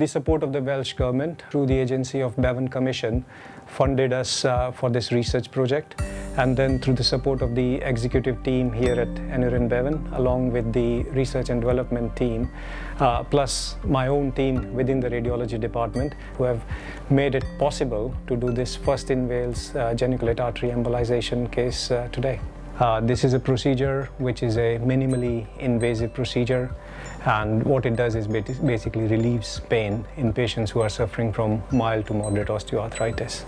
the support of the Welsh government, through the agency of Bevan Commission, funded us for this research project. And then through the support of the executive team here at Aneurin Bevan, along with the research and development team, plus my own team within the radiology department, who have made it possible to do this first in Wales geniculate artery embolization case today. This is a procedure which is a minimally invasive procedure, and what it does is basically relieves pain in patients who are suffering from mild to moderate osteoarthritis.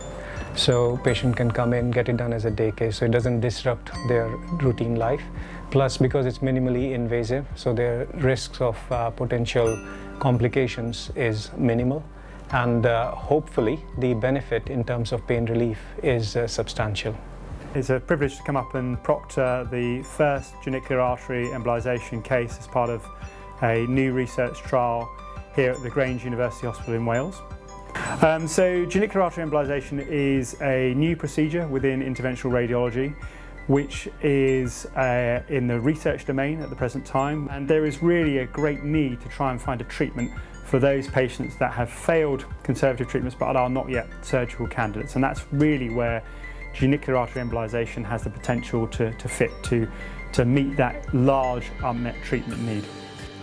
So patient can come in, get it done as a day case, so it doesn't disrupt their routine life. Plus, because it's minimally invasive, so their risks of potential complications is minimal, and hopefully the benefit in terms of pain relief is substantial. It's a privilege to come up and proctor the first genicular artery embolisation case as part of a new research trial here at the Grange University Hospital in Wales. So genicular artery embolisation is a new procedure within interventional radiology, which is in the research domain at the present time, and there is really a great need to try and find a treatment for those patients that have failed conservative treatments but are not yet surgical candidates, and that's really where genicular artery embolisation has the potential to fit, to meet that large unmet treatment need.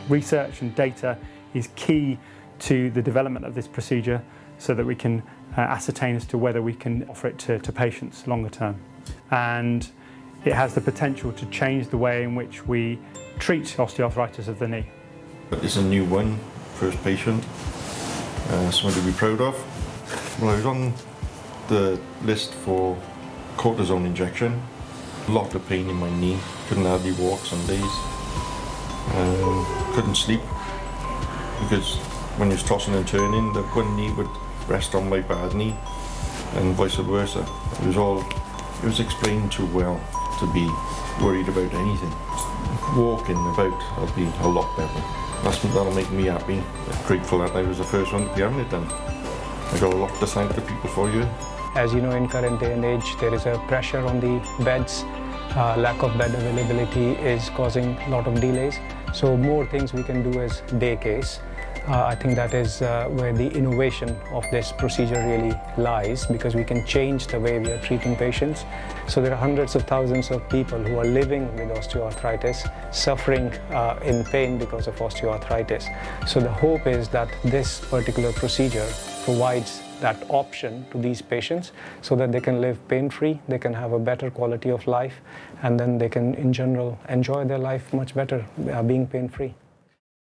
Research and data is key to the development of this procedure so that we can ascertain as to whether we can offer it to patients longer term. And it has the potential to change the way in which we treat osteoarthritis of the knee. It's a new one, first patient, something to be proud of. Well, I was on the list for cortisone injection. A lot of pain in my knee, couldn't hardly walk some days. Couldn't sleep because when you was tossing and turning, the one knee would rest on my bad knee and vice versa. It was explained too well to be worried about anything. Walking about, I'll be a lot better. That'll make me happy. Grateful that I was the first one to be having it done. I got a lot to thank the people for you. As you know, in current day and age, there is a pressure on the beds. Lack of bed availability is causing a lot of delays. So more things we can do as day case. I think that is where the innovation of this procedure really lies, because we can change the way we are treating patients. So there are hundreds of thousands of people who are living with osteoarthritis, suffering in pain because of osteoarthritis. So the hope is that this particular procedure provides that option to these patients so that they can live pain-free, they can have a better quality of life, and then they can in general enjoy their life much better being pain-free.